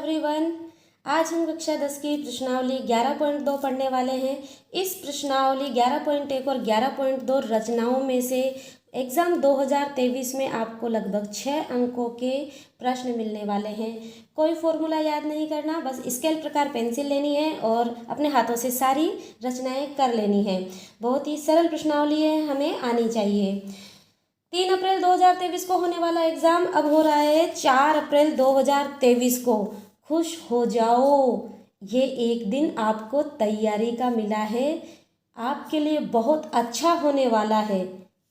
Everyone. आज हम कक्षा 10 की प्रश्नावली 11.2 पढ़ने वाले हैं। इस प्रश्नावली 11.1 और 11.2 रचनाओं में से एग्ज़ाम 2023 में आपको लगभग 6 अंकों के प्रश्न मिलने वाले हैं। कोई फॉर्मूला याद नहीं करना, बस स्केल प्रकार पेंसिल लेनी है और अपने हाथों से सारी रचनाएं कर लेनी है। बहुत ही सरल प्रश्नावली है, हमें आनी चाहिए। 3 अप्रैल 2023 को होने वाला एग्ज़ाम अब हो रहा है 4 अप्रैल 2023 को। खुश हो जाओ, ये एक दिन आपको तैयारी का मिला है, आपके लिए बहुत अच्छा होने वाला है।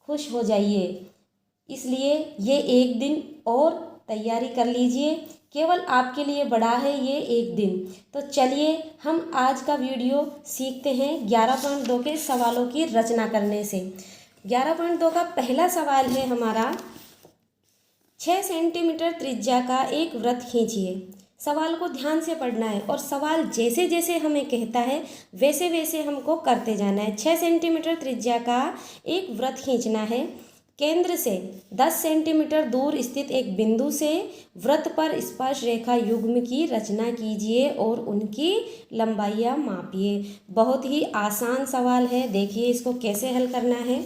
खुश हो जाइए, इसलिए ये एक दिन और तैयारी कर लीजिए, केवल आपके लिए बड़ा है ये एक दिन। तो चलिए हम आज का वीडियो सीखते हैं 11.2 के सवालों की रचना करने से। 11.2 का पहला सवाल है हमारा, 6 सेंटीमीटर त्रिज्या का एक वृत्त खींचिए। सवाल को ध्यान से पढ़ना है और सवाल जैसे जैसे हमें कहता है वैसे वैसे हमको करते जाना है। 6 सेंटीमीटर त्रिज्या का एक वृत्त खींचना है। केंद्र से 10 सेंटीमीटर दूर स्थित एक बिंदु से वृत्त पर स्पर्श रेखा युग्म की रचना कीजिए और उनकी लंबाइयाँ मापिए। बहुत ही आसान सवाल है, देखिए इसको कैसे हल करना है।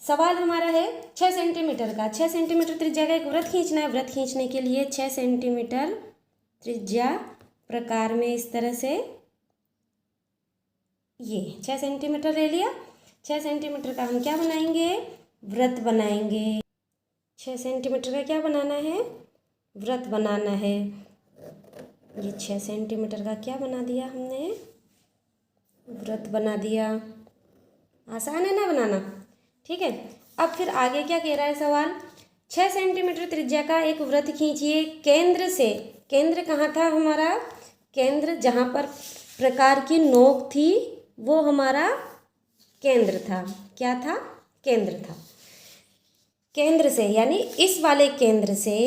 सवाल हमारा है 6 सेंटीमीटर का। 6 सेंटीमीटर त्रिज्या का एक वृत्त खींचना है। वृत्त खींचने के लिए 6 सेंटीमीटर त्रिज्या प्रकार में इस तरह से ये 6 सेंटीमीटर ले लिया। 6 सेंटीमीटर का हम क्या बनाएंगे? वृत्त बनाएंगे। 6 सेंटीमीटर का क्या बनाना है? वृत्त बनाना है। ये 6 सेंटीमीटर का क्या बना दिया हमने? वृत्त बना दिया। आसान है ना बनाना, ठीक है। अब फिर आगे क्या कह रहा है सवाल? 6 सेंटीमीटर त्रिज्या का एक वृत्त खींचिए केंद्र से। केंद्र कहाँ था हमारा? केंद्र जहाँ पर प्रकार की नोक थी वो हमारा केंद्र था। क्या था? केंद्र था। केंद्र से यानी इस वाले केंद्र से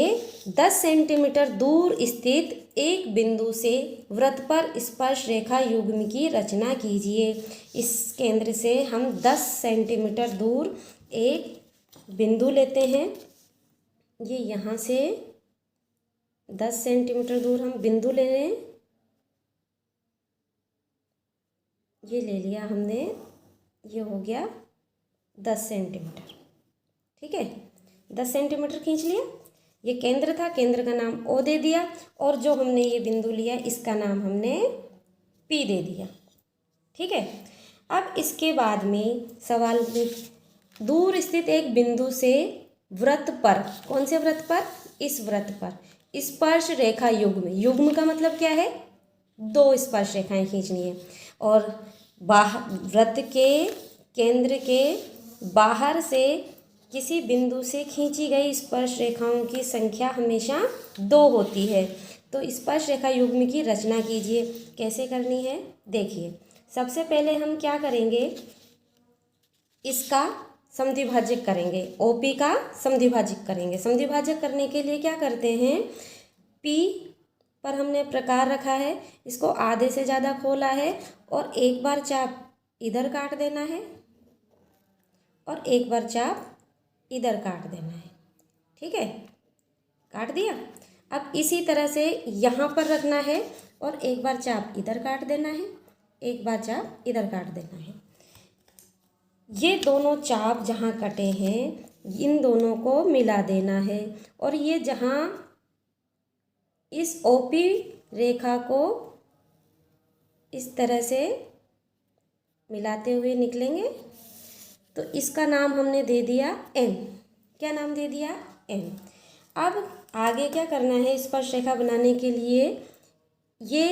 10 सेंटीमीटर दूर स्थित एक बिंदु से वृत्त पर स्पर्श रेखा युग्म की रचना कीजिए। इस केंद्र से हम 10 सेंटीमीटर दूर एक बिंदु लेते हैं। ये यहाँ से 10 सेंटीमीटर दूर हम बिंदु ले रहे हैं। ये ले लिया हमने, ये हो गया 10 सेंटीमीटर, ठीक है। 10 सेंटीमीटर खींच लिया। ये केंद्र था, केंद्र का नाम ओ दे दिया और जो हमने ये बिंदु लिया इसका नाम हमने पी दे दिया, ठीक है। अब इसके बाद में सवाल में दूर स्थित एक बिंदु से वृत्त पर, कौन से वृत्त पर? इस वृत्त पर स्पर्श रेखा युग्म। युग्म का मतलब क्या है? 2 स्पर्श रेखाएं खींचनी है और बाहर वृत्त के केंद्र के बाहर से किसी बिंदु से खींची गई स्पर्श रेखाओं की संख्या हमेशा 2 होती है। तो स्पर्श रेखा युग्म की रचना कीजिए। कैसे करनी है देखिए। सबसे पहले हम क्या करेंगे? इसका समद्विभाजक करेंगे, ओपी का समद्विभाजक करेंगे। समद्विभाजक करने के लिए क्या करते हैं? पी पर हमने प्रकार रखा है, इसको आधे से ज़्यादा खोला है और एक बार चाप इधर काट देना है और एक बार चाप इधर काट देना है, ठीक है। काट दिया। अब इसी तरह से यहाँ पर रखना है और एक बार चाप इधर काट देना है, एक बार चाप इधर काट देना है। ये दोनों चाप जहाँ कटे हैं इन दोनों को मिला देना है और ये जहाँ इस ओपी रेखा को इस तरह से मिलाते हुए निकलेंगे तो इसका नाम हमने दे दिया एम। क्या नाम दे दिया? एम। अब आगे क्या करना है? स्पर्श रेखा बनाने के लिए ये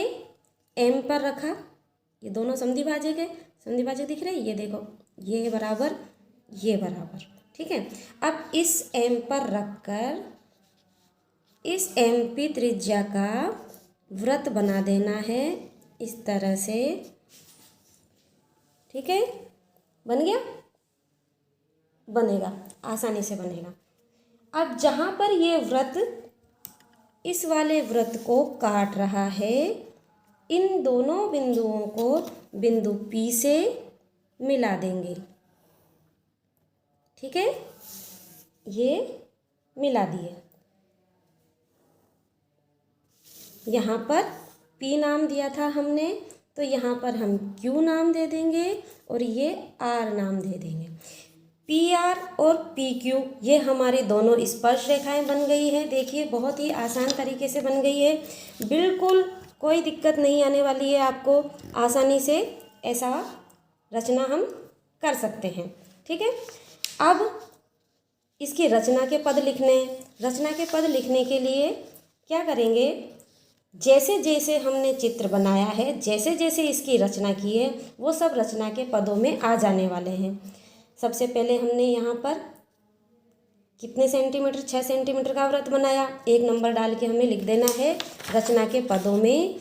एम पर रखा, ये दोनों समद्विभाजक है, समद्विभाजक दिख रहे हैं, ये देखो, ये बराबर ये बराबर, ठीक है। अब इस एम पर रखकर इस एम पी त्रिज्या का वृत्त बना देना है इस तरह से, ठीक है। बन गया? बनेगा, आसानी से बनेगा। अब जहाँ पर ये वृत्त इस वाले वृत्त को काट रहा है इन दोनों बिंदुओं को बिंदु P से मिला देंगे, ठीक है। ये मिला दिए। यहाँ पर P नाम दिया था हमने, तो यहाँ पर हम Q नाम दे देंगे और ये R नाम दे देंगे। PR और PQ ये हमारी दोनों स्पर्श रेखाएं बन गई हैं। देखिए बहुत ही आसान तरीके से बन गई है, बिल्कुल कोई दिक्कत नहीं आने वाली है आपको, आसानी से ऐसा रचना हम कर सकते हैं। ठीक है, अब इसकी रचना के पद लिखने के लिए क्या करेंगे, जैसे जैसे हमने चित्र बनाया है, जैसे जैसे इसकी रचना की है, वो सब रचना के पदों में आ जाने वाले हैं। सबसे पहले हमने यहाँ पर कितने सेंटीमीटर, 6 सेंटीमीटर का वृत्त बनाया। 1 नंबर डाल के हमें लिख देना है रचना के पदों में।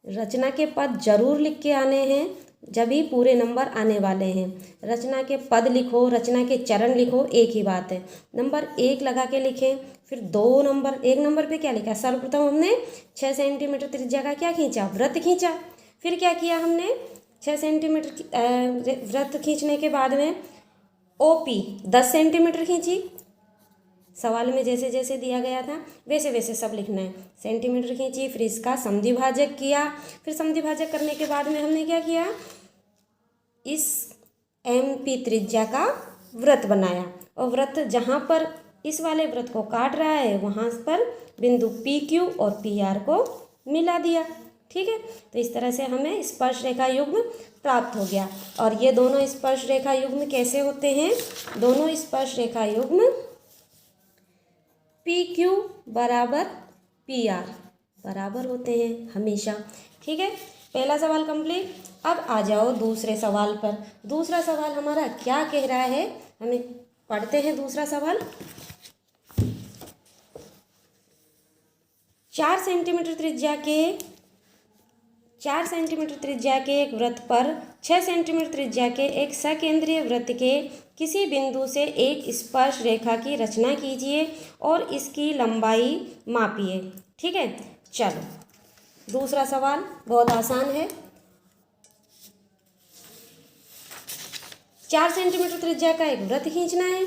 रचना के पद जरूर लिख के आने हैं, जब ही पूरे नंबर आने वाले हैं। रचना के पद लिखो, रचना के चरण लिखो, एक ही बात है। नंबर 1 लगा के लिखें, फिर 2 नंबर, 1 नंबर पे क्या लिखा, सर्वप्रथम हमने 6 सेंटीमीटर त्रिज्या का क्या खींचा, वृत्त खींचा। फिर क्या किया हमने, 6 सेंटीमीटर वृत्त खींचने के बाद में OP 10 सेंटीमीटर खींची। सवाल में जैसे जैसे दिया गया था वैसे वैसे सब लिखना है। सेंटीमीटर खींची, फिर इसका समद्विभाजक किया। फिर समद्विभाजक करने के बाद में हमने क्या किया, इस MP त्रिज्या का वृत्त बनाया, और वृत्त जहाँ पर इस वाले वृत्त को काट रहा है वहाँ पर बिंदु PQ और PR को मिला दिया। ठीक है, तो इस तरह से हमें स्पर्श रेखा युग्म प्राप्त हो गया। और ये दोनों स्पर्श रेखा युग्म कैसे होते हैं, दोनों स्पर्श रेखा युग्म PQ बराबर PR बराबर होते हैं हमेशा। ठीक है, पहला सवाल कंप्लीट। अब आ जाओ दूसरे सवाल पर। दूसरा सवाल हमारा क्या कह रहा है, हमें पढ़ते हैं दूसरा सवाल। 4 सेंटीमीटर त्रिज्या के एक वृत्त पर 6 सेंटीमीटर त्रिज्या के एक सकेंद्रीय वृत्त के किसी बिंदु से एक स्पर्श रेखा की रचना कीजिए और इसकी लंबाई मापिए। ठीक है, चलो दूसरा सवाल बहुत आसान है। 4 सेंटीमीटर त्रिज्या का एक वृत्त खींचना है,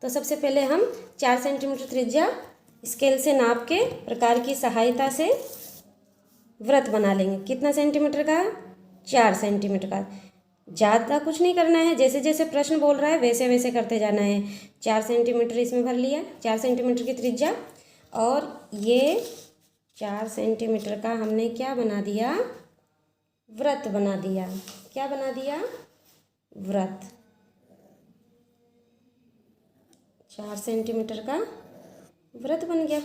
तो सबसे पहले हम 4 सेंटीमीटर त्रिज्या स्केल से नाप के प्रकार की सहायता से वृत्त बना लेंगे। कितना सेंटीमीटर का, 4 सेंटीमीटर का। ज़्यादा कुछ नहीं करना है, जैसे जैसे प्रश्न बोल रहा है वैसे वैसे करते जाना है। 4 सेंटीमीटर इसमें भर लिया, 4 सेंटीमीटर की त्रिज्या, और ये 4 सेंटीमीटर का हमने क्या बना दिया, वृत्त बना दिया। क्या बना दिया, वृत्त। 4 सेंटीमीटर का वृत्त बन गया।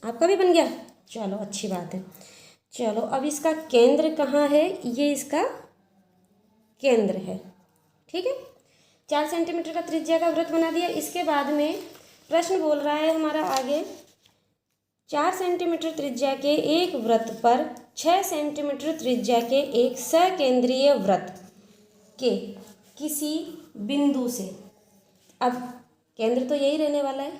आपका भी बन गया, चलो अच्छी बात है। चलो अब इसका केंद्र कहाँ है, ये इसका केंद्र है। ठीक है, 4 सेंटीमीटर का त्रिज्या का वृत्त बना दिया। इसके बाद में प्रश्न बोल रहा है हमारा आगे, 4 सेंटीमीटर त्रिज्या के एक वृत्त पर 6 सेंटीमीटर त्रिज्या के एक सकेंद्रीय वृत्त के किसी बिंदु से, अब केंद्र तो यही रहने वाला है,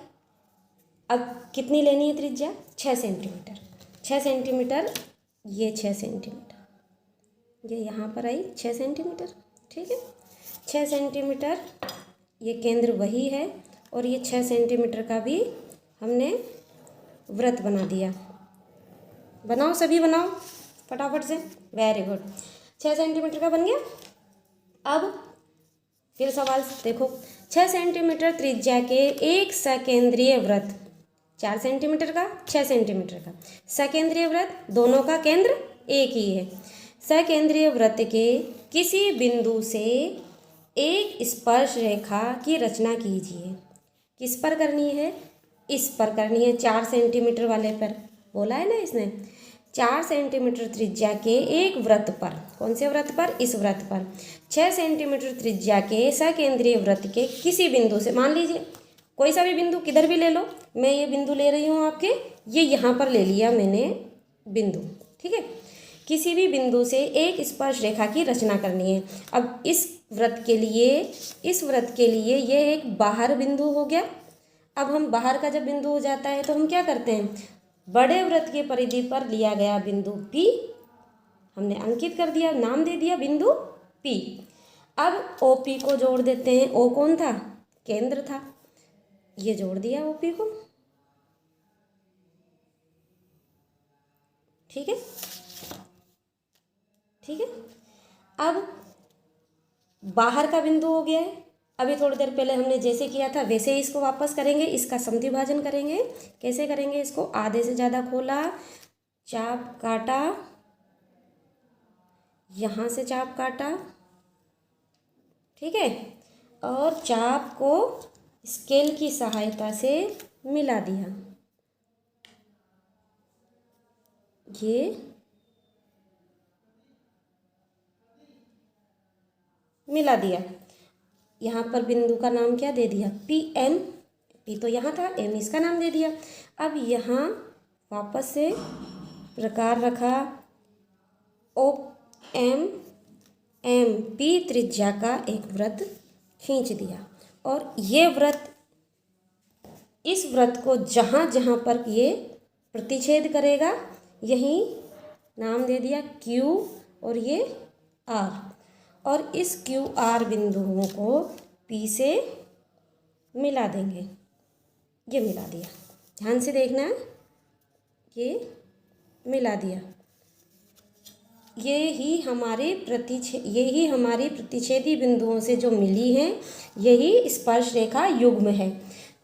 अब कितनी लेनी है त्रिज्या, 6 सेंटीमीटर। 6 सेंटीमीटर, ये 6 सेंटीमीटर, ये यहाँ पर आई 6 सेंटीमीटर। ठीक है, 6 सेंटीमीटर ये केंद्र वही है, और ये 6 सेंटीमीटर का भी हमने वृत्त बना दिया। बनाओ, सभी बनाओ फटाफट से, वेरी गुड। 6 सेंटीमीटर का बन गया। अब फिर सवाल देखो, 6 सेंटीमीटर त्रिज्या के एक सकेंद्रीय वृत्त, 4 सेंटीमीटर का, 6 सेंटीमीटर का सकेंद्रीय वृत्त, दोनों का केंद्र एक ही है। सकेंद्रीय वृत्त के किसी बिंदु से एक स्पर्श रेखा की रचना कीजिए। किस पर करनी है, इस पर करनी है, 4 सेंटीमीटर वाले पर बोला है ना इसने। 4 सेंटीमीटर त्रिज्या के एक वृत्त पर, कौन से वृत्त पर, इस वृत्त पर 6 सेंटीमीटर त्रिज्या के सकेंद्रीय वृत्त के किसी बिंदु से, मान लीजिए कोई सा भी बिंदु, किधर भी ले लो, मैं ये बिंदु ले रही हूँ आपके, ये यहाँ पर ले लिया मैंने बिंदु। ठीक है, किसी भी बिंदु से एक स्पर्श रेखा की रचना करनी है। अब इस वृत्त के लिए ये एक बाहर बिंदु हो गया। अब हम बाहर का जब बिंदु हो जाता है तो हम क्या करते हैं, बड़े वृत्त के परिधि पर लिया गया बिंदु P हमने अंकित कर दिया, नाम दे दिया बिंदु P। अब OP को जोड़ देते हैं। O कौन था, केंद्र था, ये जोड़ दिया OP को। ठीक है, ठीक है। अब बाहर का बिंदु हो गया है। अभी थोड़ी देर पहले हमने जैसे किया था वैसे ही इसको वापस करेंगे, इसका समद्विभाजन करेंगे। कैसे करेंगे इसको? आधे से ज़्यादा खोला, चाप काटा, यहाँ से चाप काटा, ठीक है, और चाप को स्केल की सहायता से मिला दिया। ये मिला दिया। यहाँ पर बिंदु का नाम क्या दे दिया? P M. पी तो यहाँ था, एम इसका नाम दे दिया। अब यहाँ वापस से प्रकार रखा, ओ एम एम पी त्रिज्या का एक वृत्त खींच दिया, और ये वृत्त, इस वृत्त को जहाँ जहाँ पर ये प्रतिच्छेद करेगा यहीं नाम दे दिया क्यू और ये आर, और इस क्यू आर बिंदुओं को पी से मिला देंगे। ये मिला दिया, ध्यान से देखना, ये मिला दिया। यही हमारी प्रतिच्छेदी बिंदुओं से जो मिली है यही स्पर्श रेखा युग्म है।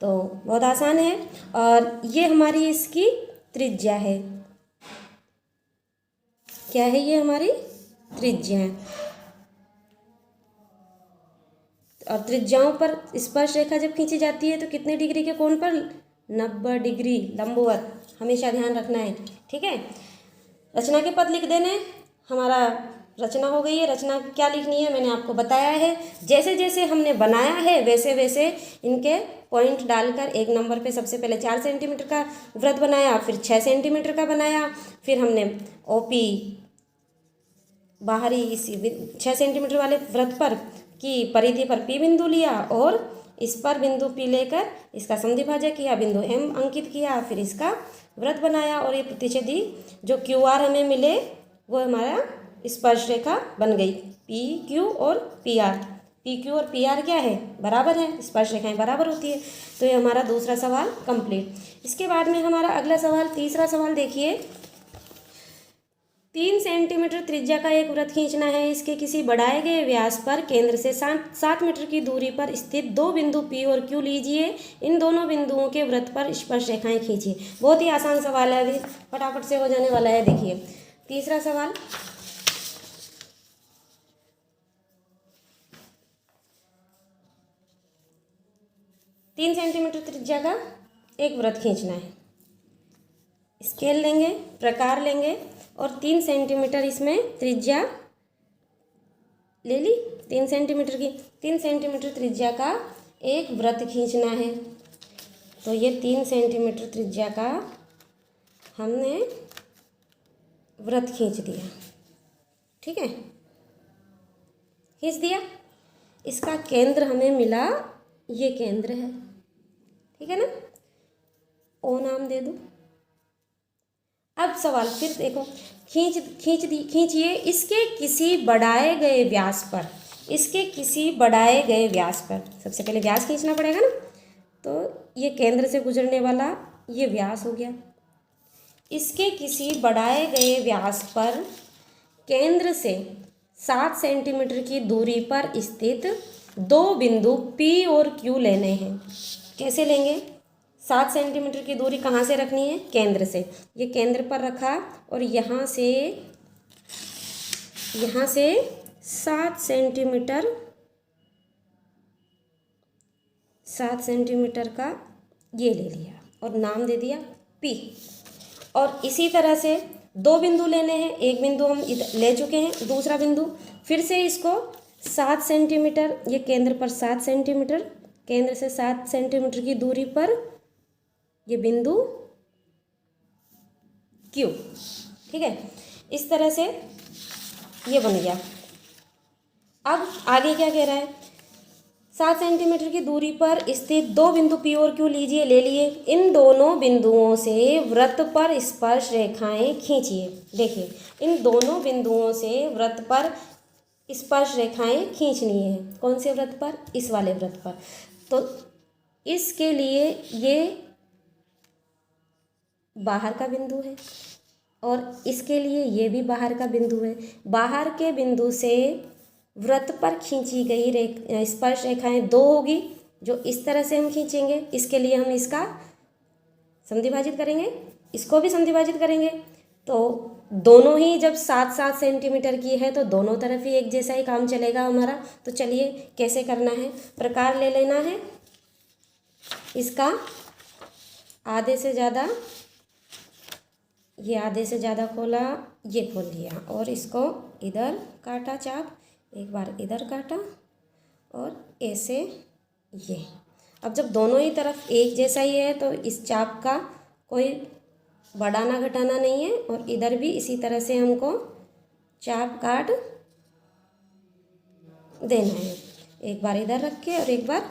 तो बहुत आसान है, और ये हमारी इसकी त्रिज्या है। क्या है? ये हमारी त्रिज्या है। और त्रिज्याओं पर स्पर्श रेखा जब खींची जाती है तो कितने डिग्री के कोण पर? 90 डिग्री लंबवत, हमेशा ध्यान रखना है, ठीक है। रचना के पद लिख देने। हमारा रचना हो गई है। रचना क्या लिखनी है मैंने आपको बताया है। जैसे जैसे हमने बनाया है वैसे वैसे इनके पॉइंट डालकर एक नंबर पे सबसे पहले 4 सेंटीमीटर का वृत्त बनाया, फिर 6 सेंटीमीटर का बनाया, फिर हमने ओपी बाहरी इसी 6 सेंटीमीटर वाले वृत्त पर की परिधि पर पी बिंदु लिया, और इस पर बिंदु पी लेकर इसका समद्विभाजक किया, बिंदु एम अंकित किया, फिर इसका वृत्त बनाया, और ये प्रतिच्छेदी जो क्यू आर हमें मिले वो हमारा स्पर्श रेखा बन गई। पी क्यू और पी आर, पी क्यू और पी आर क्या है? बराबर है, स्पर्श रेखाएं बराबर होती है। तो ये हमारा दूसरा सवाल कंप्लीट। इसके बाद में हमारा अगला सवाल, तीसरा सवाल देखिए। 3 सेंटीमीटर त्रिज्या का एक वृत्त खींचना है। इसके किसी बढ़ाए गए व्यास पर केंद्र से 7 मीटर की दूरी पर स्थित दो बिंदु पी और क्यू लीजिए। इन दोनों बिंदुओं के वृत्त पर स्पर्श रेखाएं खींचिए। बहुत ही आसान सवाल है, अभी फटाफट से हो जाने वाला है। देखिए तीसरा सवाल, तीन सेंटीमीटर त्रिज्या का एक वृत्त खींचना है। स्केल लेंगे, प्रकार लेंगे, और 3 सेंटीमीटर इसमें त्रिज्या ले ली। 3 सेंटीमीटर की, 3 सेंटीमीटर त्रिज्या का एक वृत्त खींचना है। तो ये 3 सेंटीमीटर त्रिज्या का हमने वृत्त खींच दिया, ठीक है, खींच दिया। इसका केंद्र हमें मिला, ये केंद्र है, ठीक है ना, ओ नाम दे दो। अब सवाल फिर देखो, खींचिए इसके किसी बढ़ाए गए व्यास पर, इसके किसी बढ़ाए गए व्यास पर। सबसे पहले व्यास खींचना पड़ेगा ना, तो ये केंद्र से गुजरने वाला ये व्यास हो गया। इसके किसी बढ़ाए गए व्यास पर केंद्र से 7 सेंटीमीटर की दूरी पर स्थित दो बिंदु P और Q लेने हैं। कैसे लेंगे? 7 सेंटीमीटर की दूरी कहाँ से रखनी है? केंद्र से। ये केंद्र पर रखा, और यहाँ से 7 सेंटीमीटर का ये ले लिया और नाम दे दिया P। और इसी तरह से दो बिंदु लेने हैं। एक बिंदु हम ले चुके हैं, दूसरा बिंदु फिर से इसको 7 सेंटीमीटर, ये केंद्र पर 7 सेंटीमीटर, केंद्र से 7 सेंटीमीटर की दूरी पर ये बिंदु Q, ठीक है। इस तरह से ये बन गया। अब आगे क्या कह रहा है? 7 सेंटीमीटर की दूरी पर स्थित दो बिंदु P और Q लीजिए, ले लिए। इन दोनों बिंदुओं से वृत्त पर स्पर्श रेखाएं खींचिए। देखिए, इन दोनों बिंदुओं से वृत्त पर स्पर्श रेखाएं खींचनी है। कौन से वृत्त पर? इस वाले वृत्त पर। तो इसके लिए ये बाहर का बिंदु है और इसके लिए ये भी बाहर का बिंदु है। बाहर के बिंदु से वृत्त पर खींची गई स्पर्श रेखाएं दो होगी, जो इस तरह से हम खींचेंगे। इसके लिए हम इसका समद्विभाजित करेंगे, इसको भी समद्विभाजित करेंगे। तो दोनों ही जब 7-7 सेंटीमीटर की है तो दोनों तरफ ही एक जैसा ही काम चलेगा हमारा। तो चलिए कैसे करना है, प्रकार ले लेना है इसका आधे से ज़्यादा, ये आधे से ज़्यादा खोला, ये खोल लिया और इसको इधर काटा चाप, एक बार इधर काटा और ऐसे ये। अब जब दोनों ही तरफ एक जैसा ही है तो इस चाप का कोई बढ़ाना घटाना नहीं है, और इधर भी इसी तरह से हमको चाप काट देना है। एक बार इधर रख के और एक बार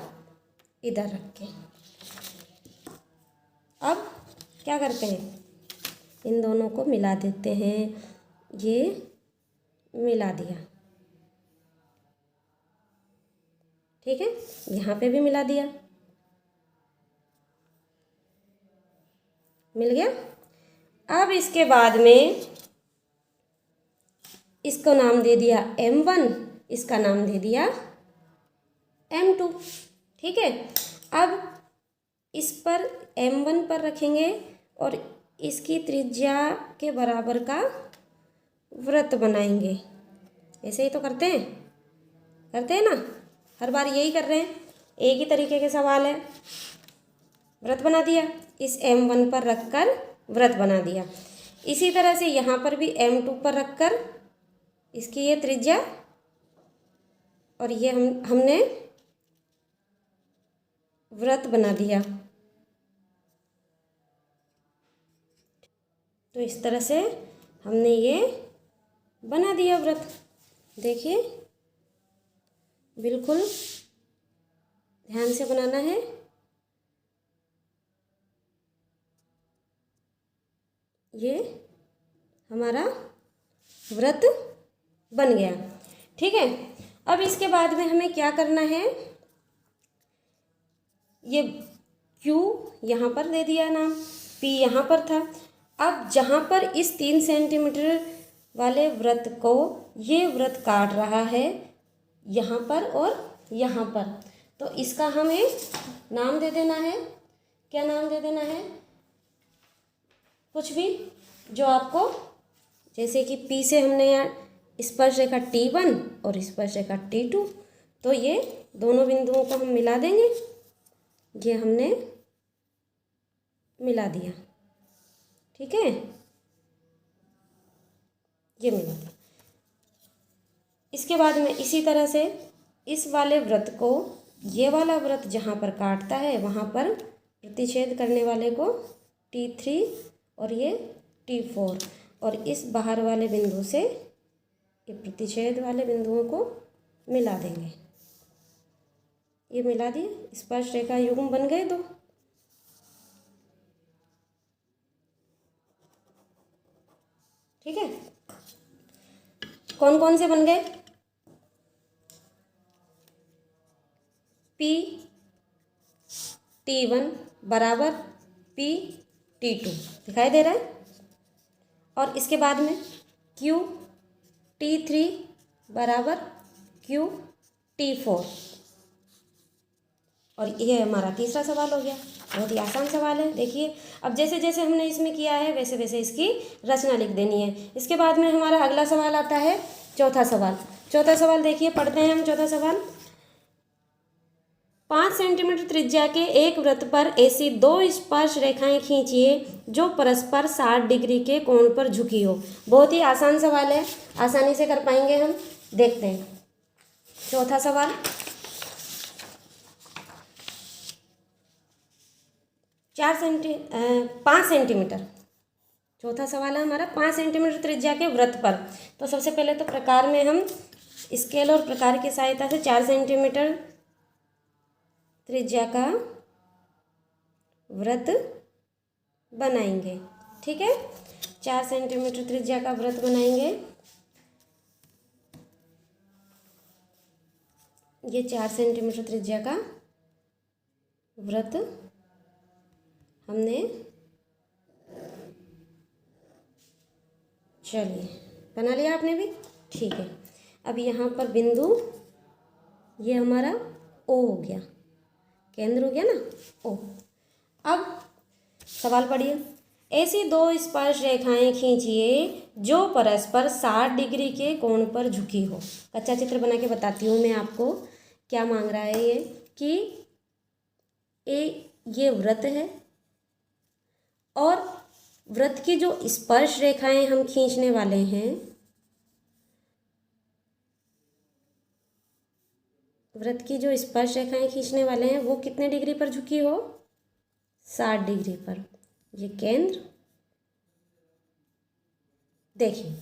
इधर रख के। अब क्या करते हैं, इन दोनों को मिला देते हैं। ये मिला दिया, ठीक है, यहाँ पे भी मिला दिया, मिल गया। अब इसके बाद में इसको नाम दे दिया M1, इसका नाम दे दिया M2, ठीक है। अब इस पर M1 पर रखेंगे और इसकी त्रिज्या के बराबर का वृत्त बनाएंगे। ऐसे ही तो करते हैं ना, हर बार यही कर रहे हैं, एक ही तरीके के सवाल है। वृत्त बना दिया, इस M1 पर रखकर वृत्त बना दिया। इसी तरह से यहाँ पर भी M2 पर रखकर इसकी ये त्रिज्या और ये हमने वृत्त बना दिया। तो इस तरह से हमने ये बना दिया वृत्त। देखिए बिल्कुल ध्यान से बनाना है। ये हमारा वृत्त बन गया, ठीक है। अब इसके बाद में हमें क्या करना है, ये Q यहाँ पर दे दिया नाम, P यहाँ पर था। अब जहाँ पर इस 3 सेंटीमीटर वाले वृत्त को ये वृत्त काट रहा है, यहाँ पर और यहाँ पर, तो इसका हमें नाम दे देना है। क्या नाम दे देना है, कुछ भी जो आपको, जैसे कि P से हमने यहाँ स्पर्श रेखा T1 और स्पर्श रेखा T2, तो ये दोनों बिंदुओं को हम मिला देंगे। ये हमने मिला दिया, ठीक है, ये मिला दिया। इसके बाद में इसी तरह से इस वाले वृत्त को, ये वाला वृत्त जहाँ पर काटता है वहाँ पर प्रतिच्छेद करने वाले को T3 और ये T4, और इस बाहर वाले बिंदु से ये प्रतिच्छेद वाले बिंदुओं को मिला देंगे। ये मिला दिए, स्पर्श रेखा युग्म बन गए दो। ठीक है, कौन कौन से बन गए, P T1 बराबर P T2 दिखाई दे रहा है, और इसके बाद में Q T3 बराबर Q T4, और ये हमारा तीसरा सवाल हो गया। बहुत ही आसान सवाल है। देखिए अब जैसे जैसे हमने इसमें किया है वैसे वैसे इसकी रचना लिख देनी है। इसके बाद में हमारा अगला सवाल आता है चौथा सवाल। चौथा सवाल देखिए, पढ़ते हैं हम चौथा सवाल। 5 सेंटीमीटर त्रिज्या के एक वृत्त पर ऐसी 2 स्पर्श रेखाएं खींचिए जो परस्पर 60 डिग्री के कोण पर झुकी हो। बहुत ही आसान सवाल है, आसानी से कर पाएंगे हम। देखते हैं चौथा सवाल। 5 सेंटीमीटर, चौथा सवाल है हमारा 5 सेंटीमीटर त्रिज्या के वृत्त पर। तो सबसे पहले तो प्रकार में हम स्केल और प्रकार की सहायता से 4 सेंटीमीटर त्रिज्या का वृत्त बनाएंगे। ठीक है, 4 सेंटीमीटर त्रिज्या का वृत्त बनाएंगे। ये 4 सेंटीमीटर त्रिज्या का वृत्त हमने चलिए, बना लिया आपने भी, ठीक है। अब यहाँ पर बिंदु, ये हमारा ओ हो गया, केंद्र हो गया ना ओ। अब सवाल पढ़िए। ऐसी दो स्पर्श रेखाएं खींचिए जो परस्पर 60 डिग्री के कोण पर झुकी हो। कच्चा चित्र बना के बताती हूँ मैं आपको क्या मांग रहा है ये, कि ये वृत्त है और वृत्त की जो स्पर्श रेखाएं हम खींचने वाले हैं, वृत्त की जो स्पर्श रेखाएं खींचने वाले हैं वो कितने डिग्री पर झुकी हो, 60 डिग्री पर। ये केंद्र, देखिए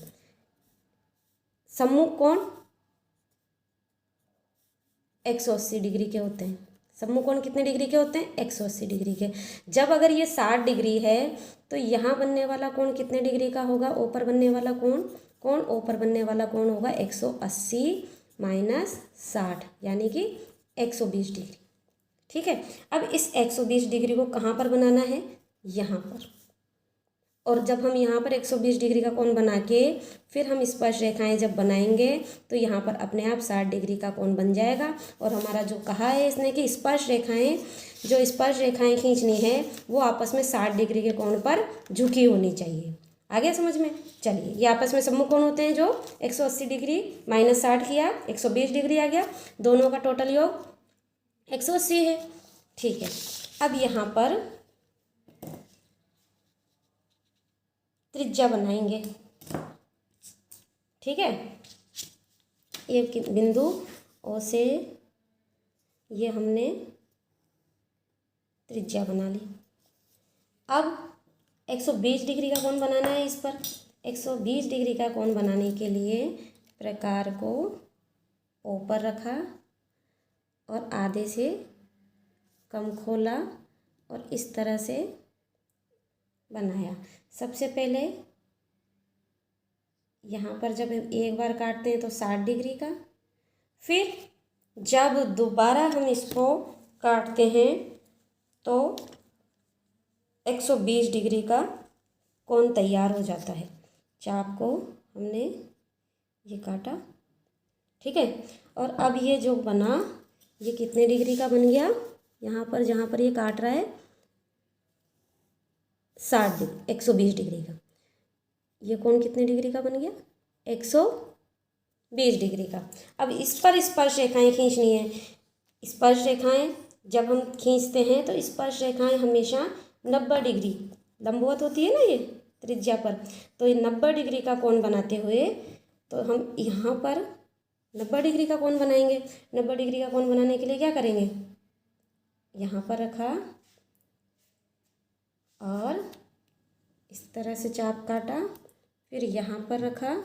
सम्मुख कोण 180 डिग्री के होते हैं। सम्मुख कोण कितने डिग्री के होते हैं, 180 डिग्री के। जब अगर ये 60 डिग्री है तो यहाँ बनने वाला कोण कितने डिग्री का होगा, ओ पर बनने वाला कोण ओ पर बनने वाला कोण होगा 180 माइनस 60, यानी कि 120 डिग्री। ठीक है। अब इस 120 डिग्री को कहाँ पर बनाना है, यहाँ पर। और जब हम यहाँ पर 120 डिग्री का कोण बना के फिर हम स्पर्श रेखाएं जब बनाएंगे तो यहाँ पर अपने आप 60 डिग्री का कोण बन जाएगा। और हमारा जो कहा है इसने कि स्पर्श रेखाएं, जो स्पर्श रेखाएं खींचनी है वो आपस में 60 डिग्री के कोण पर झुकी होनी चाहिए। आ गया समझ में। चलिए, ये आपस में सम्मुख कोण होते हैं जो 180 डिग्री माइनस 60 किया 120 डिग्री आ गया, दोनों का टोटल योग 180 है। ठीक है। अब यहाँ पर त्रिज्या बनाएंगे। ठीक है, एक बिंदु ओ से ये हमने त्रिज्या बना ली। अब 120 डिग्री का कोण बनाना है इस पर। 120 डिग्री का कोण बनाने के लिए प्रकार को ओ पर रखा और आधे से कम खोला और इस तरह से बनाया। सबसे पहले यहाँ पर जब एक बार काटते हैं तो 60 डिग्री का, फिर जब दोबारा हम इसको काटते हैं तो 120 डिग्री का कोण तैयार हो जाता है। चाप को हमने ये काटा, ठीक है। और अब ये जो बना ये कितने डिग्री का बन गया, यहाँ पर जहाँ पर ये काट रहा है 120 डिग्री का। ये कोण कितने डिग्री का बन गया, 120 डिग्री का। अब इस पर स्पर्श रेखाएं खींचनी है। स्पर्श रेखाएं जब हम खींचते हैं तो स्पर्श रेखाएं हमेशा 90 डिग्री लंबवत होती है ना ये त्रिज्या पर, तो ये 90 डिग्री का कोण बनाते हुए तो हम यहाँ पर 90 डिग्री का कोण बनाएंगे। 90 डिग्री का कोण बनाने के लिए क्या करेंगे, यहाँ पर रखा और इस तरह से चाप काटा, फिर यहाँ पर रखा,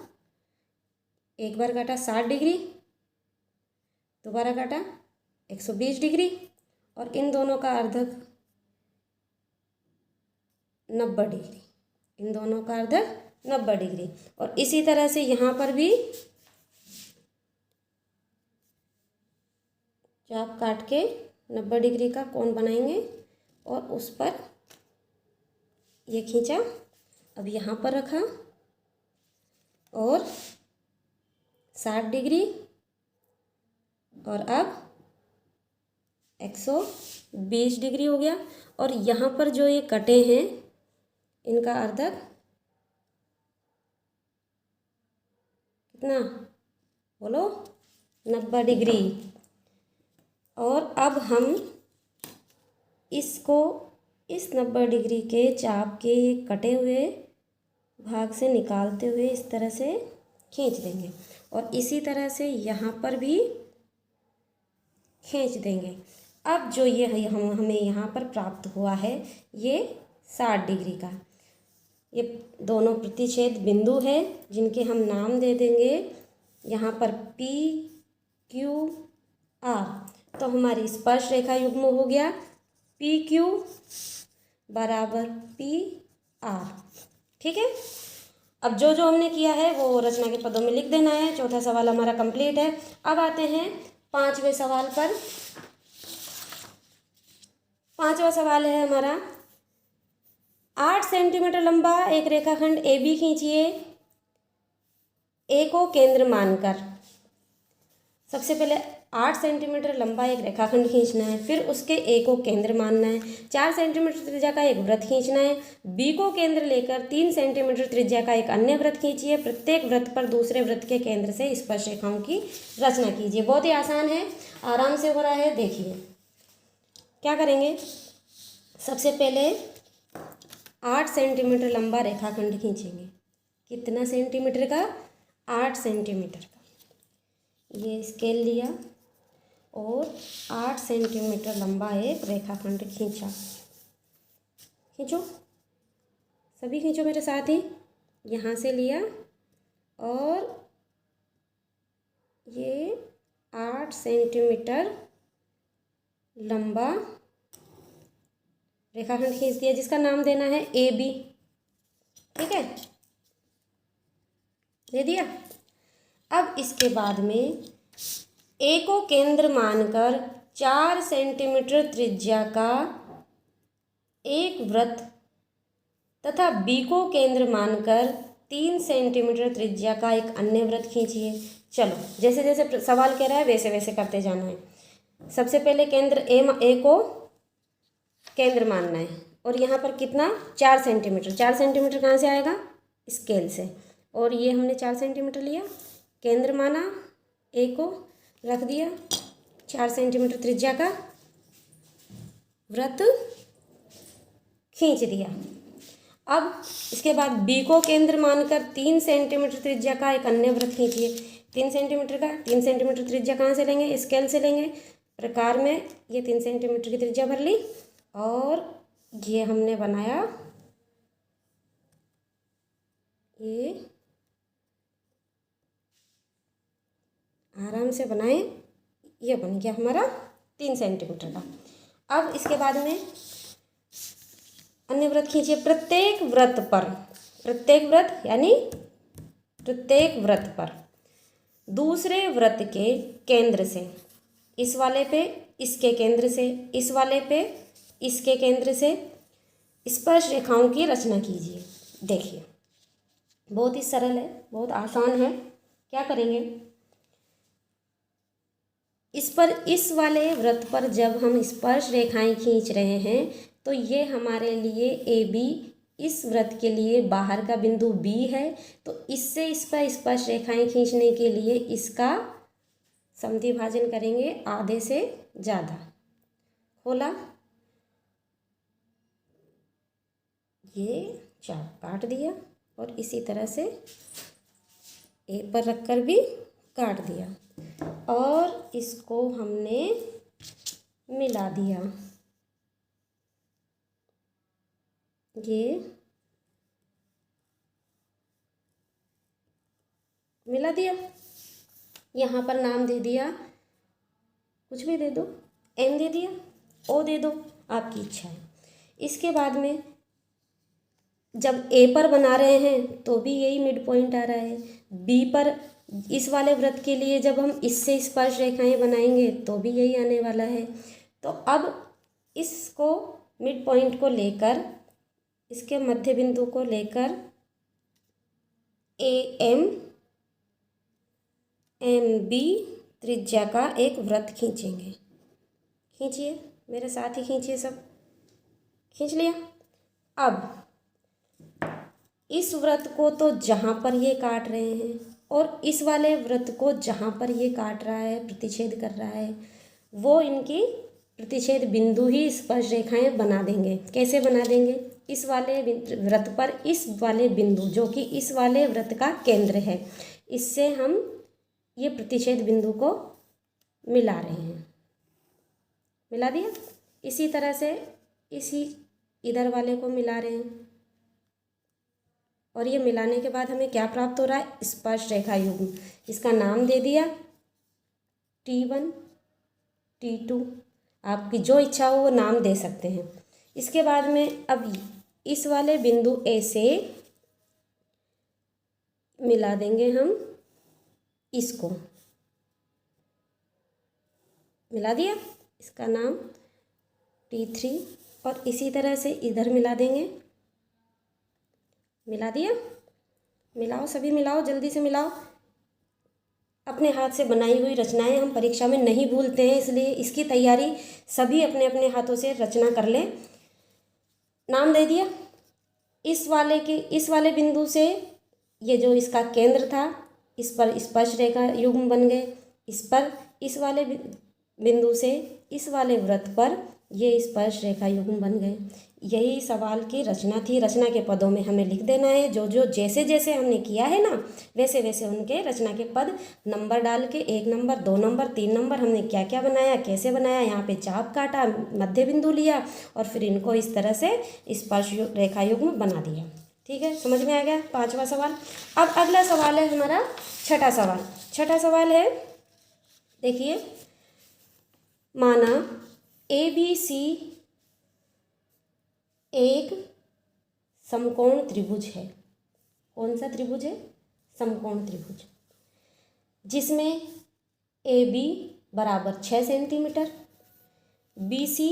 एक बार काटा 60 डिग्री, दोबारा काटा 120 डिग्री और इन दोनों का अर्धक 90 डिग्री, इन दोनों का अर्धक 90 डिग्री। और इसी तरह से यहाँ पर भी चाप काट के 90 डिग्री का कोण बनाएंगे और उस पर ये खींचा, अब यहाँ पर रखा और 60 डिग्री और अब 120 डिग्री हो गया। और यहाँ पर जो ये कटे हैं इनका अर्धक कितना बोलो, 90 डिग्री। और अब हम इसको इस 90 डिग्री के चाप के कटे हुए भाग से निकालते हुए इस तरह से खींच देंगे और इसी तरह से यहाँ पर भी खींच देंगे। अब जो ये हमें यहाँ पर प्राप्त हुआ है ये 60 डिग्री का, ये दोनों प्रतिच्छेद बिंदु है जिनके हम नाम दे देंगे यहाँ पर P Q R। तो हमारी स्पर्श रेखा युग्म हो गया PQ बराबर PR। ठीक है। अब जो जो हमने किया है वो रचना के पदों में लिख देना है। चौथा सवाल हमारा कंप्लीट है। अब आते हैं पांचवें सवाल पर। पांचवा सवाल है हमारा, 8 सेंटीमीटर लंबा एक रेखाखंड AB खींचिए ए को केंद्र मानकर सबसे पहले 8 सेंटीमीटर लंबा एक रेखाखंड खींचना है, फिर उसके ए को केंद्र मानना है, 4 सेंटीमीटर त्रिज्या का एक वृत्त खींचना है, बी को केंद्र लेकर 3 सेंटीमीटर त्रिज्या का एक अन्य वृत्त खींचिए, प्रत्येक वृत्त पर दूसरे वृत्त के केंद्र से स्पर्श रेखाओं की रचना कीजिए। बहुत ही आसान है, आराम से हो रहा है। देखिए क्या करेंगे, सबसे पहले 8 सेंटीमीटर लंबा रेखाखंड खींचेंगे। कितना सेंटीमीटर का? 8 सेंटीमीटर का। ये स्केल लिया और 8 सेंटीमीटर लंबा एक रेखाखंड खींचा। खींचो, सभी खींचो मेरे साथ ही। यहाँ से लिया और ये 8 सेंटीमीटर लंबा रेखाखंड खींच दिया, जिसका नाम देना है ए बी। ठीक है, दे दिया। अब इसके बाद में ए को केंद्र मानकर 4 सेंटीमीटर त्रिज्या का एक वृत्त तथा बी को केंद्र मानकर 3 सेंटीमीटर त्रिज्या का एक अन्य वृत्त खींचिए। चलो, जैसे जैसे सवाल कह रहा है वैसे वैसे करते जाना है। सबसे पहले केंद्र ए को केंद्र मानना है, और यहाँ पर कितना? 4 सेंटीमीटर। 4 सेंटीमीटर कहाँ से आएगा? स्केल से। और ये हमने 4 सेंटीमीटर लिया, केंद्र माना, ए को रख दिया, 4 सेंटीमीटर त्रिज्या का वृत्त खींच दिया। अब इसके बाद बी को केंद्र मानकर 3 सेंटीमीटर त्रिज्या का एक अन्य वृत्त खींचिए। 3 सेंटीमीटर का, 3 सेंटीमीटर त्रिज्या कहाँ से लेंगे? स्केल से लेंगे। प्रकार में ये 3 सेंटीमीटर की त्रिज्या भर ली और ये हमने बनाया, ये आराम से बनाए, ये बन गया हमारा 3 सेंटीमीटर का। अब इसके बाद में अन्य वृत्त खींचिए। प्रत्येक वृत्त पर, प्रत्येक वृत्त यानी प्रत्येक वृत्त पर दूसरे वृत्त के केंद्र से, इस वाले पे इसके केंद्र से, इस वाले पे इसके केंद्र से स्पर्श रेखाओं की रचना कीजिए। देखिए बहुत ही सरल है, बहुत आसान है। क्या करेंगे, इस पर, इस वाले वृत्त पर जब हम स्पर्श रेखाएं खींच रहे हैं तो ये हमारे लिए ए बी, इस वृत्त के लिए बाहर का बिंदु बी है, तो इससे इस पर स्पर्श रेखाएं खींचने के लिए इसका समद्वि भाजन करेंगे आधे से ज़्यादा। खोला, ये चाप काट दिया और इसी तरह से ए पर रखकर भी काट दिया और इसको हमने मिला दिया। ये मिला दिया, यहाँ पर नाम दे दिया, कुछ भी दे दो, एम दे दिया, ओ दे दो, आपकी इच्छा है। इसके बाद में जब ए पर बना रहे हैं तो भी यही मिड पॉइंट आ रहा है। बी पर, इस वाले वृत्त के लिए जब हम इससे स्पर्श रेखाएं बनाएंगे तो भी यही आने वाला है। तो अब इसको मिड पॉइंट को लेकर, इसके मध्य बिंदु को लेकर ए एम एम बी त्रिज्या का एक वृत्त खींचेंगे। खींचिए, मेरे साथ ही खींचिए, सब खींच लिया। अब इस वृत्त को तो जहाँ पर ये काट रहे हैं और इस वाले वृत्त को जहाँ पर ये काट रहा है, प्रतिच्छेद कर रहा है, वो इनकी प्रतिच्छेद बिंदु ही स्पर्श रेखाएं बना देंगे। कैसे बना देंगे? इस वाले वृत्त पर इस वाले बिंदु जो कि इस वाले वृत्त का केंद्र है, इससे हम ये प्रतिच्छेद बिंदु को मिला रहे हैं। मिला दिया। इसी तरह से इसी इधर वाले को मिला रहे हैं और ये मिलाने के बाद हमें क्या प्राप्त हो रहा है? स्पर्श रेखा युग्म। इसका नाम दे दिया T1 T2, आपकी जो इच्छा हो वो नाम दे सकते हैं। इसके बाद में अब इस वाले बिंदु ए से मिला देंगे हम इसको, मिला दिया, इसका नाम T3, और इसी तरह से इधर मिला देंगे। मिला दिया, मिलाओ, सभी मिलाओ, जल्दी से मिलाओ। अपने हाथ से बनाई हुई रचनाएं हम परीक्षा में नहीं भूलते हैं, इसलिए इसकी तैयारी सभी अपने अपने हाथों से रचना कर लें। नाम दे दिया। इस वाले बिंदु से ये जो इसका केंद्र था, इस पर स्पर्श रेखा युग्म बन गए। इस पर इस वाले बिंदु से इस वाले वृत्त पर ये स्पर्श रेखा युग्म बन गए। यही सवाल की रचना थी। रचना के पदों में हमें लिख देना है, जो जो जैसे जैसे हमने किया है ना, वैसे वैसे उनके रचना के पद नंबर डाल के 1 नंबर 2 नंबर 3 नंबर हमने क्या क्या बनाया, कैसे बनाया, यहाँ पे चाप काटा, मध्य बिंदु लिया और फिर इनको इस तरह से स्पर्श रेखा युग्म बना दिया। ठीक है, समझ में आ गया 5वां सवाल। अब अगला सवाल है हमारा छठा सवाल। छठा सवाल है, देखिए, माना ABC एक समकोण त्रिभुज है। कौन सा त्रिभुज है? समकोण त्रिभुज, जिसमें AB बराबर 6 सेंटीमीटर, BC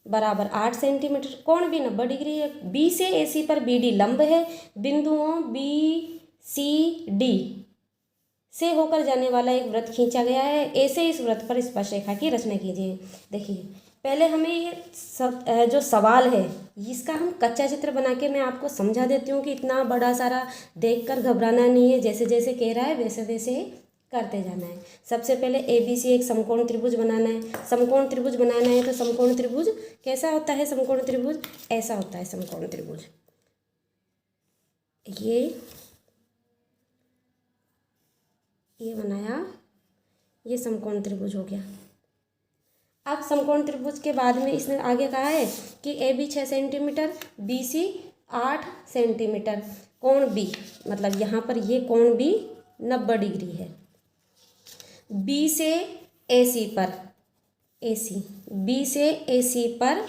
बराबर 8 सेंटीमीटर, कोण भी 90 डिग्री है। B से AC पर BD लंब है। बिंदुओं BCD से होकर जाने वाला एक वृत्त खींचा गया है। ए से इस वृत्त पर स्पर्श रेखा की रचना कीजिए। देखिए, पहले हमें ये जो सवाल है इसका हम कच्चा चित्र बना के मैं आपको समझा देती हूँ कि इतना बड़ा सारा देखकर घबराना नहीं है, जैसे जैसे कह रहा है वैसे वैसे करते जाना है। सबसे पहले ABC एक समकोण त्रिभुज बनाना है। समकोण त्रिभुज बनाना है तो समकोण त्रिभुज कैसा होता है? समकोण त्रिभुज ऐसा होता है। समकोण त्रिभुज ये बनाया, ये समकोण त्रिभुज हो गया। अब समकोण त्रिभुज के बाद में इसने आगे कहा है कि AB 6 सेंटीमीटर, BC 8 सेंटीमीटर, कोण B मतलब यहाँ पर ये कोण B 90 डिग्री है। B से AC पर B से AC पर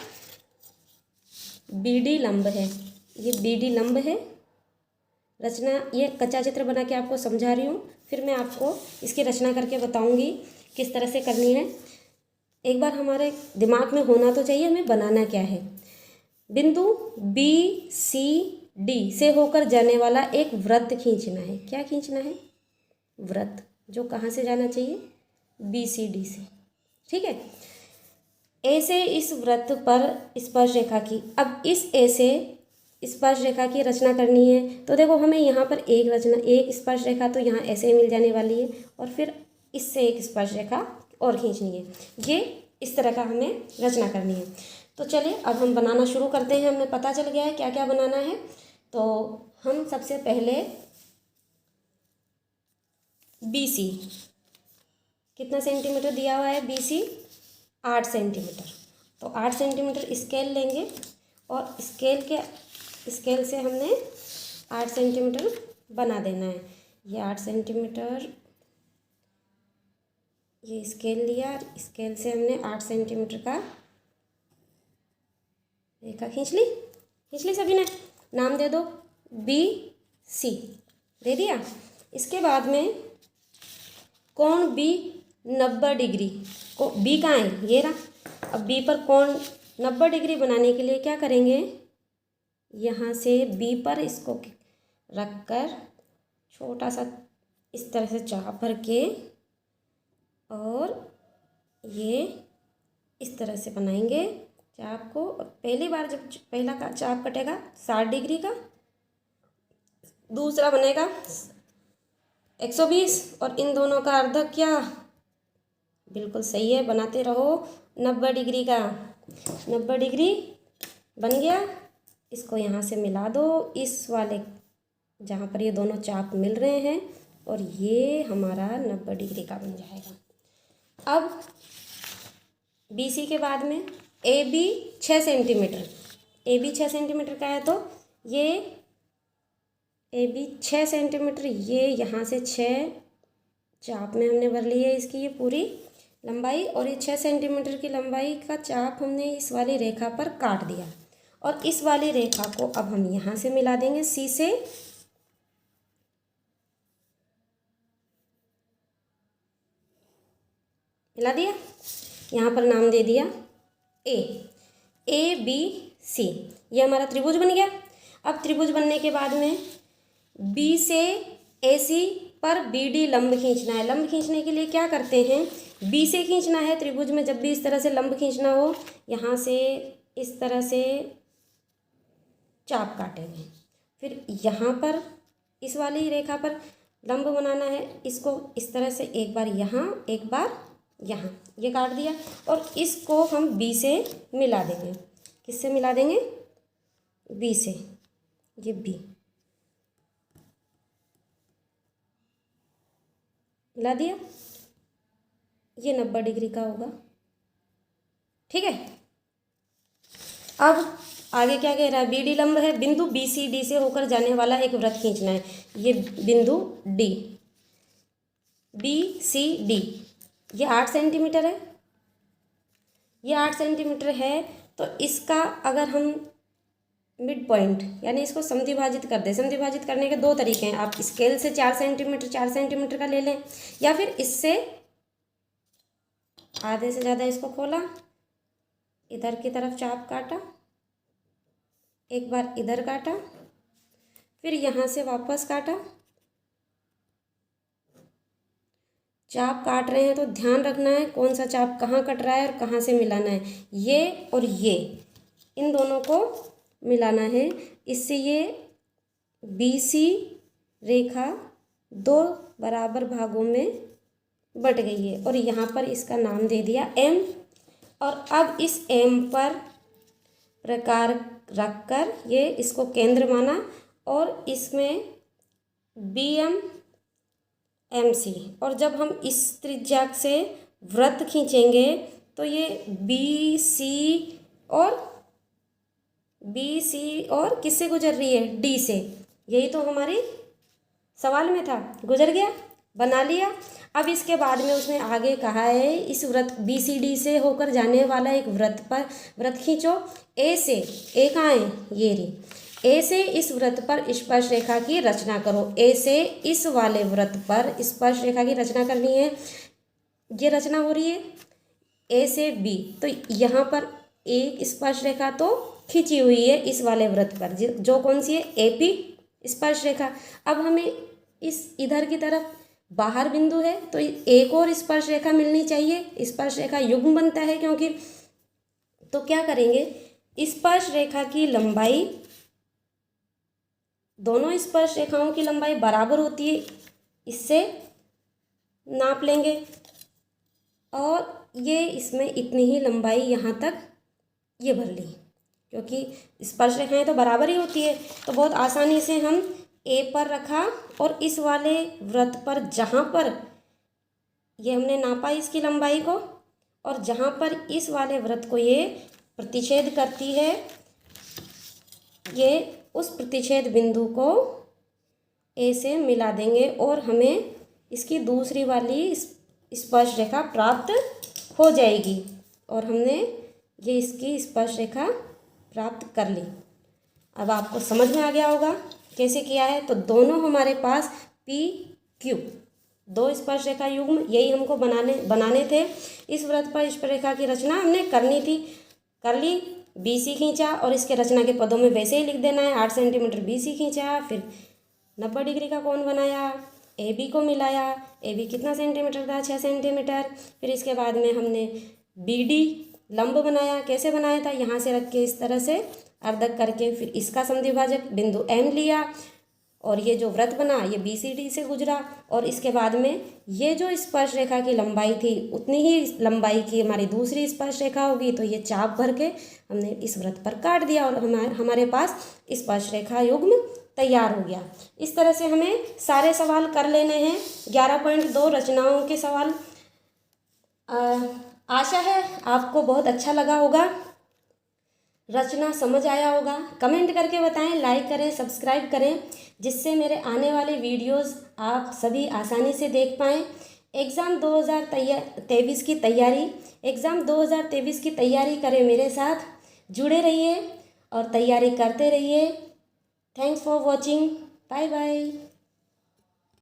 BD लंब है। ये BD लंब है। रचना ये कच्चा चित्र बना के आपको समझा रही हूँ, फिर मैं आपको इसकी रचना करके बताऊँगी किस तरह से करनी है। एक बार हमारे दिमाग में होना तो चाहिए हमें बनाना क्या है। बिंदु BCD से होकर जाने वाला एक वृत्त खींचना है। क्या खींचना है? वृत्त, जो कहाँ से जाना चाहिए? BCD से। ठीक है, A से इस वृत्त पर स्पर्श रेखा की। अब इस A से स्पर्श रेखा की रचना करनी है तो देखो हमें यहाँ पर एक स्पर्श रेखा तो यहाँ ऐसे ही मिल जाने वाली है और फिर इससे एक स्पर्श रेखा और खींचनी है। ये इस तरह का हमें रचना करनी है। तो चलिए अब हम बनाना शुरू करते हैं। हमें पता चल गया है क्या क्या बनाना है। तो हम सबसे पहले BC कितना सेंटीमीटर दिया हुआ है? BC 8 centimetre. तो 8 सेंटीमीटर स्केल लेंगे और स्केल से हमने 8 सेंटीमीटर बना देना है। ये 8 सेंटीमीटर, ये स्केल लिया, स्केल से हमने 8 सेंटीमीटर का रेखा खींच ली सभी ने। नाम दे दो BC, दे दिया। इसके बाद में कोण B 90 डिग्री, को B कहाँ है? ये रहा। अब B पर कोण 90 डिग्री बनाने के लिए क्या करेंगे? यहाँ से B पर इसको रख कर छोटा सा इस तरह से चाप भर के और ये इस तरह से बनाएंगे चाप को। पहली बार जब पहला का चाप कटेगा 60 डिग्री का, दूसरा बनेगा 120 और इन दोनों का अर्धक क्या? बिल्कुल सही है, बनाते रहो 90 डिग्री का। 90 डिग्री बन गया। इसको यहाँ से मिला दो इस वाले जहाँ पर ये दोनों चाप मिल रहे हैं और ये हमारा 90 डिग्री का बन जाएगा। अब BC के बाद में AB 6 सेंटीमीटर, AB 6 सेंटीमीटर का है तो ये AB 6 सेंटीमीटर, ये यहाँ से 6 चाप में हमने भर ली है इसकी ये पूरी लंबाई, और ये 6 सेंटीमीटर की लंबाई का चाप हमने इस वाली रेखा पर काट दिया और इस वाली रेखा को अब हम यहाँ से मिला देंगे C से। मिला दिया, यहाँ पर नाम दे दिया ABC। ये हमारा त्रिभुज बन गया। अब त्रिभुज बनने के बाद में B से AC पर BD लंब खींचना है। लंब खींचने के लिए क्या करते हैं, B से खींचना है त्रिभुज में। जब भी इस तरह से लंब खींचना हो, यहाँ से इस तरह से चाप काटेंगे, फिर यहाँ पर इस वाली रेखा पर लंब बनाना है। इसको इस तरह से एक बार यहाँ, एक बार यहाँ, ये काट दिया। और इसको हम B से मिला देंगे। किससे मिला देंगे, B से। ये B मिला दिया, ये 90 डिग्री का होगा। ठीक है, अब आगे क्या कह रहा है, BD लंब है, बिंदु BCD से होकर जाने वाला एक वृत्त खींचना है। ये बिंदु D, BCD, ये 8 सेंटीमीटर है, ये 8 सेंटीमीटर है। तो इसका अगर हम मिड पॉइंट यानी इसको समद्विभाजित कर दें, समद्विभाजित करने के 2 तरीके हैं। आप स्केल से 4 सेंटीमीटर का ले लें, या फिर इससे आधे से ज़्यादा इसको खोला, इधर की तरफ चाप काटा, एक बार इधर काटा, फिर यहाँ से वापस काटा। चाप काट रहे हैं तो ध्यान रखना है कौन सा चाप कहाँ कट रहा है और कहाँ से मिलाना है। ये और ये, इन दोनों को मिलाना है। इससे ये BC रेखा 2 बराबर भागों में बट गई है, और यहाँ पर इसका नाम दे दिया M। और अब इस M पर प्रकार रखकर ये इसको केंद्र माना, और इसमें BM MC, और जब हम इस त्रिज्या से वृत्त खींचेंगे तो ये BC और किससे गुजर रही है, D से। यही तो हमारे सवाल में था, गुजर गया, बना लिया। अब इसके बाद में उसने आगे कहा है, इस वृत्त BCD से होकर जाने वाला एक वृत्त खींचो A से। A कहाँ है, ये रही। A से इस वृत्त पर स्पर्श रेखा की रचना करो। A से इस वाले वृत्त पर स्पर्श रेखा की रचना करनी है। ये रचना हो रही है A से B, तो यहाँ पर एक स्पर्श रेखा तो खींची हुई है इस वाले वृत्त पर, जो कौन सी है, AP स्पर्श रेखा। अब हमें इस इधर की तरफ बाहर बिंदु है, तो एक और स्पर्श रेखा मिलनी चाहिए। स्पर्श रेखा युग्म बनता है क्योंकि, तो क्या करेंगे, स्पर्श रेखा की लंबाई, दोनों स्पर्श रेखाओं की लंबाई बराबर होती है, इससे नाप लेंगे। और ये इसमें इतनी ही लंबाई यहाँ तक ये भर ली, क्योंकि स्पर्श रेखाएं तो बराबर ही होती है। तो बहुत आसानी से हम A पर रखा, और इस वाले वृत्त पर जहाँ पर ये हमने नापा इसकी लंबाई को, और जहाँ पर इस वाले वृत्त को ये प्रतिच्छेद करती है, ये उस प्रतिच्छेद बिंदु को A से मिला देंगे, और हमें इसकी दूसरी वाली स्पर्श रेखा प्राप्त हो जाएगी। और हमने ये इसकी स्पर्श रेखा प्राप्त कर ली। अब आपको समझ में आ गया होगा कैसे किया है। तो दोनों हमारे पास PQ, 2 स्पर्श रेखा युग्म, यही हमको बनाने थे। इस वृत्त पर स्पर्श रेखा की रचना हमने करनी थी, कर ली। BC खींचा, और इसके रचना के पदों में वैसे ही लिख देना है। 8 सेंटीमीटर BC खींचा, फिर 90 डिग्री का कोण बनाया, AB को मिलाया। AB कितना सेंटीमीटर था, 6 सेंटीमीटर। फिर इसके बाद में हमने BD लंब बनाया। कैसे बनाया था, यहाँ से रख के इस तरह से अर्धक करके, फिर इसका समद्विभाजक बिंदु M लिया, और ये जो वृत्त बना ये BCD से गुजरा। और इसके बाद में ये जो स्पर्श रेखा की लंबाई थी, उतनी ही लंबाई की हमारी दूसरी स्पर्श रेखा होगी। तो ये चाप भर के हमने इस वृत्त पर काट दिया, और हमारे पास स्पर्श रेखा युग्म तैयार हो गया। इस तरह से हमें सारे सवाल कर लेने हैं। 11.2 रचनाओं के सवाल। आशा है आपको बहुत अच्छा लगा होगा, रचना समझ आया होगा। कमेंट करके बताएं, लाइक करें, सब्सक्राइब करें, जिससे मेरे आने वाले वीडियोस आप सभी आसानी से देख पाएँ। एग्ज़ाम 2023 की तैयारी करें, मेरे साथ जुड़े रहिए और तैयारी करते रहिए। Thanks for watching, bye bye.